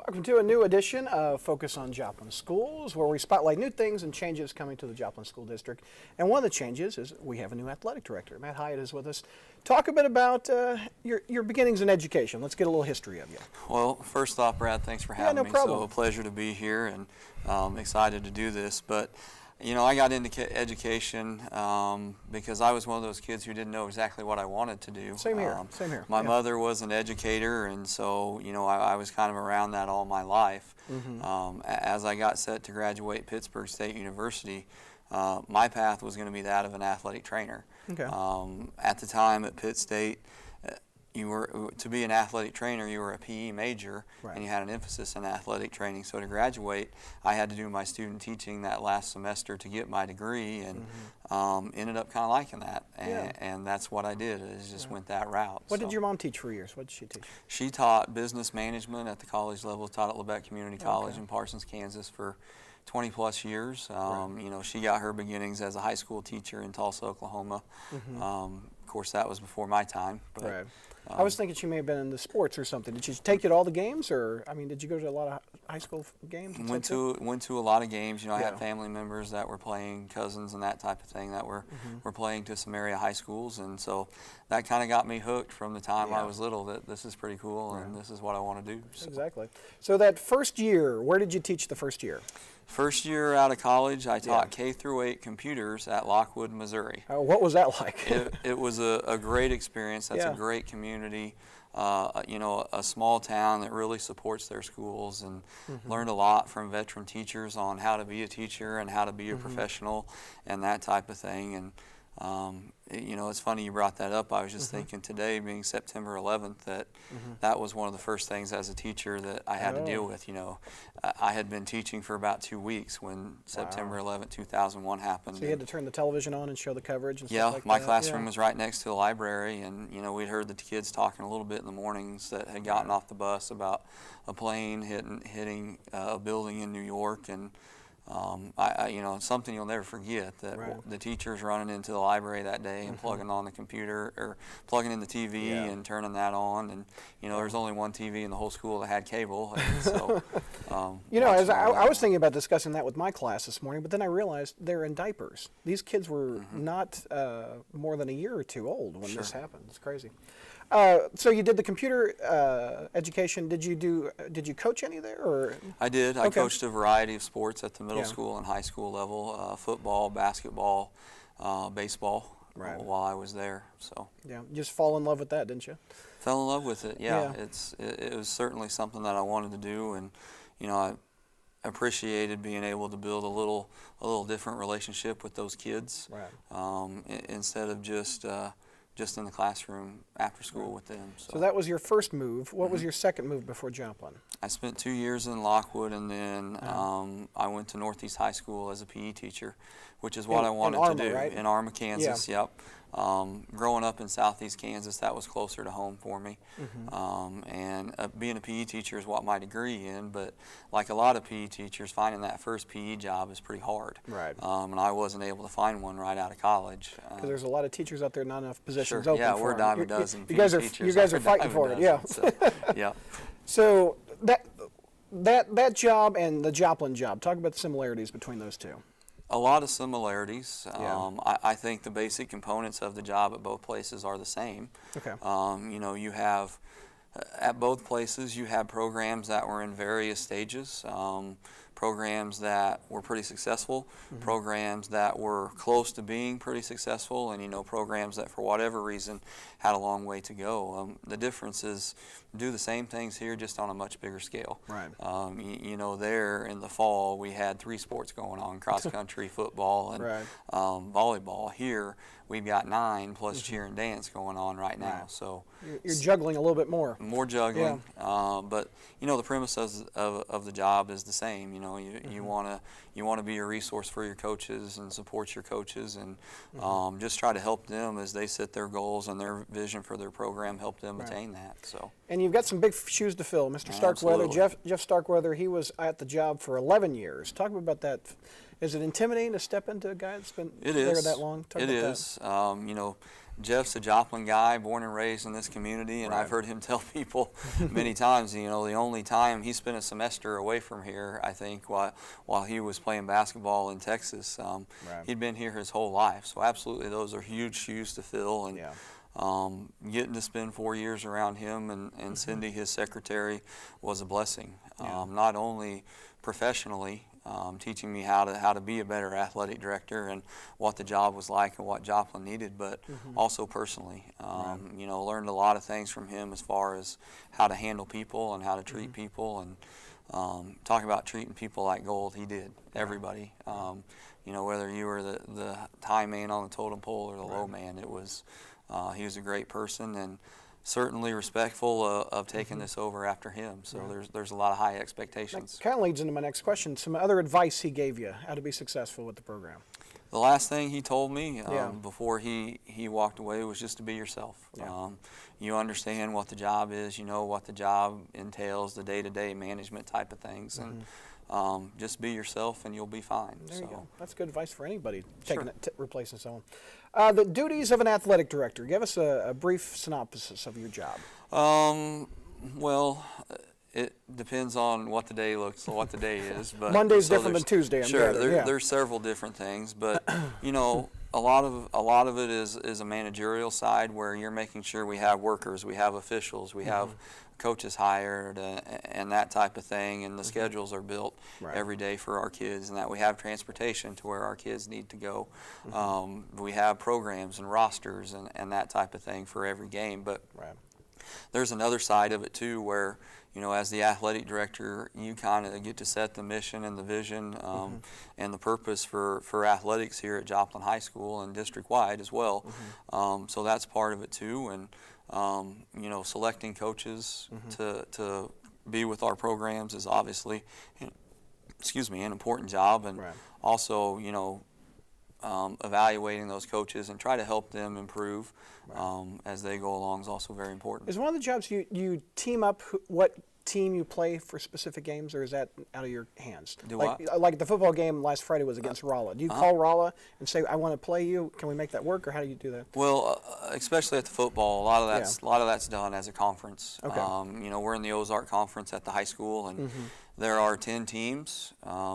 Welcome to a new edition of Focus on Joplin Schools, where we spotlight new things and changes coming to the Joplin School District. And one of the changes is we have a new athletic director. Matt Hiatt is with us. Talk a bit about your beginnings in education. Let's get a little history of you. Well, first off, Brad, thanks for having no me. problem. So a pleasure to be here, and excited to do this. But you know, I got into education because I was one of those kids who didn't know exactly what I wanted to do. Same here. Same here. My mother was an educator, and so you know, I was kind of around that all my life. As I got set to graduate Pittsburgh State University, my path was going to be that of an athletic trainer. Okay. At the time at Pitt State, to be an athletic trainer, you were a PE major, right, and you had an emphasis in athletic training. So to graduate, I had to do my student teaching that last semester to get my degree, and ended up kind of liking that. And that's what I did, is just went that route. What did your mom teach for years? What did she teach? She taught business management at the college level, taught at Lebec Community College in Parsons, Kansas for 20 plus years. You know, she got her beginnings as a high school teacher in Tulsa, Oklahoma. Of course, that was before my time. But, I was thinking she may have been in the sports or something. Did she take you to all the games, or I mean, did you go to a lot of high school games? Went to a lot of games. You know, I had family members that were playing, cousins and that type of thing, that were playing to some area high schools, and so that kind of got me hooked from the time I was little, that this is pretty cool and this is what I want to do. So. Exactly. So that first year, where did you teach the first year? First year out of college, I taught K through 8 computers at Lockwood, Missouri. What was that like? It was a great experience. That's a great community. You know, a small town that really supports their schools, and learned a lot from veteran teachers on how to be a teacher and how to be a professional and that type of thing. And you know, it's funny you brought that up. I was just thinking today, being September 11th, that that was one of the first things as a teacher that I had to deal with. You know, I had been teaching for about 2 weeks when September 11th, 2001 happened. So you had to turn the television on and show the coverage and stuff like that? Yeah, my classroom was right next to the library, and you know, we'd heard the kids talking a little bit in the mornings that had gotten off the bus about a plane hitting a building in New York, and you know, something you'll never forget, that the teachers running into the library that day and plugging on the computer, or plugging in the TV and turning that on, and you know, there's only one TV in the whole school that had cable, and so you know, as I was thinking about discussing that with my class this morning, but then I realized they're in diapers. These kids were not more than a year or two old when this happened. It's crazy. So you did the computer education. Did you coach any there, or? I did. I coached a variety of sports at the middle school and high school level: football, basketball, baseball. While I was there, so you just fall in love with that, didn't you? Fell in love with it. Yeah. It was certainly something that I wanted to do, and you know, I appreciated being able to build a little different relationship with those kids, instead of just in the classroom after school with them. So that was your first move. What was your second move before Joplin? I spent 2 years in Lockwood, and then I went to Northeast High School as a PE teacher, which is what I wanted to do. Right? In Arma, Kansas, growing up in Southeast Kansas, that was closer to home for me. And being a PE teacher is what my degree in, but like a lot of PE teachers, finding that first PE job is pretty hard. And I wasn't able to find one right out of college. Because there's a lot of teachers out there, not enough positions open for we're a dime a dozen. You guys are fighting for it, So, So that job and the Joplin job, talk about the similarities between those two. A lot of similarities. I think the basic components of the job at both places are the same. You know, you have, at both places, you had programs that were in various stages. Programs that were pretty successful, programs that were close to being pretty successful, and you know, programs that for whatever reason had a long way to go. The difference is do the same things here, just on a much bigger scale. You know, there in the fall we had 3 sports going on: cross country, football, and volleyball. Here we've got 9 plus cheer and dance going on right now. So you're juggling a little bit more. More juggling, but you know, the premise of the job is the same. You know, you want to be a resource for your coaches and support your coaches, and just try to help them as they set their goals and their vision for their program, help them attain that. So. And you've got some big shoes to fill, Mr. Starkweather. Jeff Starkweather, he was at the job for 11 years. Talk about that. Is it intimidating to step into a guy that's been there that long? It is. You know, Jeff's a Joplin guy, born and raised in this community, and I've heard him tell people many times, the only time he spent a semester away from here, I think, while he was playing basketball in Texas, he'd been here his whole life. So absolutely, those are huge shoes to fill, and getting to spend 4 years around him and Cindy, his secretary, was a blessing. Not only professionally, teaching me how to be a better athletic director and what the job was like and what Joplin needed, but also personally. Learned a lot of things from him as far as how to handle people and how to treat people, and talk about treating people like gold. He did, everybody. Whether you were the high man on the totem pole or the low man, he was a great person, and certainly respectful of taking this over after him. So there's a lot of high expectations. That kind of leads into my next question. Some other advice he gave you how to be successful with the program. The last thing he told me before he walked away was just to be yourself. You understand what the job is, you know what the job entails, the day-to-day management type of things, and just be yourself and you'll be fine. There you go. That's good advice for anybody replacing someone. The duties of an athletic director. Give us a brief synopsis of your job. Well, it depends on what the day is. But Monday's different than Tuesday. There's several different things, but a lot of it is a managerial side where you're making sure we have workers, we have officials, we have coaches hired, and that type of thing, and the schedules are built every day for our kids, and that we have transportation to where our kids need to go. We have programs and rosters and that type of thing for every game, but there's another side of it too where as the athletic director, you kind of get to set the mission and the vision and the purpose for athletics here at Joplin High School and district-wide as well. So that's part of it too, and selecting coaches to be with our programs is obviously, an important job, and also, evaluating those coaches and try to help them improve as they go along is also very important. Is one of the jobs you team up what team you play for specific games, or is that out of your hands? Like the football game last Friday was against Rolla. Do you call Rolla and say, I want to play you, can we make that work, or how do you do that? Well, especially at the football, a lot of that's done as a conference. Okay. We're in the Ozark Conference at the high school, and there are 10 teams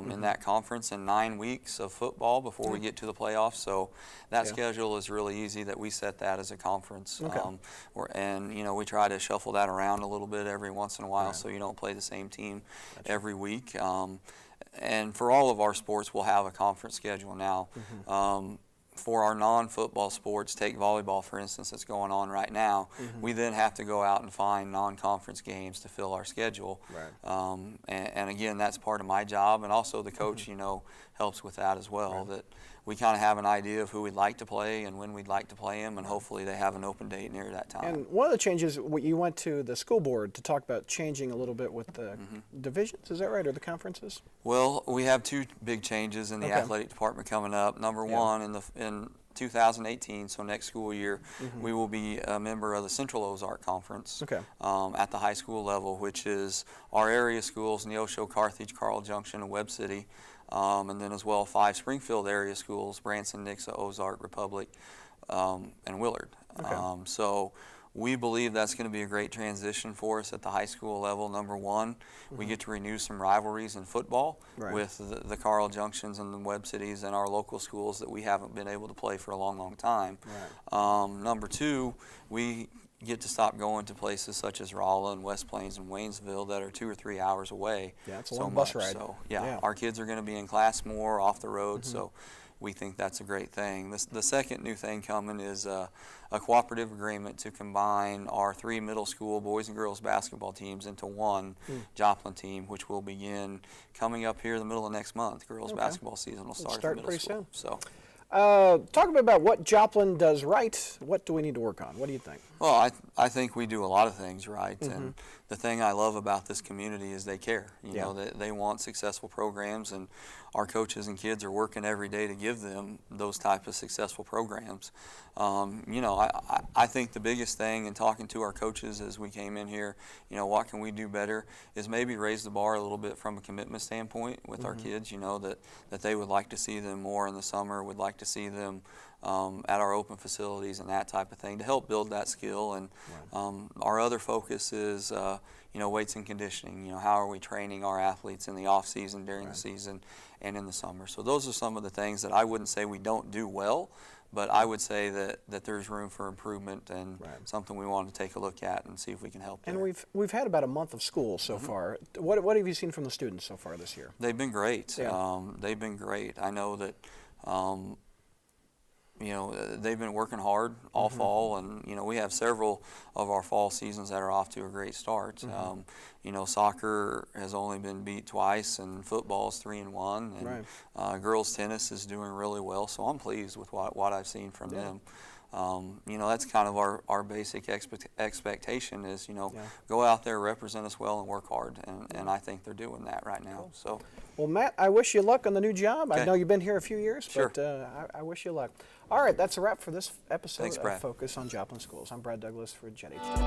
in that conference and 9 weeks of football before we get to the playoffs. So that schedule is really easy that we set that as a conference. We try to shuffle that around a little bit every once in a while so you don't play the same team every week. And for all of our sports, we'll have a conference schedule now. For our non-football sports, take volleyball for instance, that's going on right now, we then have to go out and find non-conference games to fill our schedule. And again, that's part of my job, and also the coach, helps with that as well, that we kind of have an idea of who we'd like to play and when we'd like to play them, and hopefully they have an open date near that time. And one of the changes, you went to the school board to talk about changing a little bit with the divisions, is that right, or the conferences? Well, we have two big changes in the athletic department coming up. Number one, in 2018, so next school year, we will be a member of the Central Ozark Conference at the high school level, which is our area schools, Neosho, Carthage, Carl Junction, and Webb City. And then as well 5 Springfield area schools, Branson, Nixa, Ozark, Republic, and Willard. So we believe that's going to be a great transition for us at the high school level. Number one, we get to renew some rivalries in football with the Carl Junctions and the Webb Cities and our local schools that we haven't been able to play for a long, long time. Number two, we get to stop going to places such as Rolla and West Plains and Waynesville that are 2 or 3 hours away. Yeah, it's a long bus ride. So, our kids are going to be in class more, off the road, so we think that's a great thing. The second new thing coming is a cooperative agreement to combine our 3 middle school boys and girls basketball teams into one Joplin team, which will begin coming up here in the middle of next month. Girls basketball season will start at middle school. Soon. Talk a bit about what Joplin does right. What do we need to work on? What do you think? Well, I think we do a lot of things right, and the thing I love about this community is they care. You know, they want successful programs, and our coaches and kids are working every day to give them those type of successful programs. I think the biggest thing in talking to our coaches as we came in here, what can we do better, is maybe raise the bar a little bit from a commitment standpoint with our kids, that they would like to see them more in the summer, would like to see them at our open facilities and that type of thing to help build that skill. And our other focus is weights and conditioning. How are we training our athletes in the off season, during the season, and in the summer? So those are some of the things that I wouldn't say we don't do well, but I would say that there's room for improvement and something we want to take a look at and see if we can help there. And we've had about a month of school so far. What have you seen from the students so far this year? They've been great. Yeah. They've been great. I know that they've been working hard all fall, and we have several of our fall seasons that are off to a great start. Soccer has only been beat twice, and football is 3-1, and girls tennis is doing really well. So I'm pleased with what I've seen from them. That's kind of our basic expectation is, go out there, represent us well, and work hard. And I think they're doing that right now. So, well, Matt, I wish you luck on the new job. Okay. I know you've been here a few years, Sure. but I wish you luck. All right, that's a wrap for this episode Thanks, of Brad. Focus on Joplin Schools. I'm Brad Douglas for Jet HD.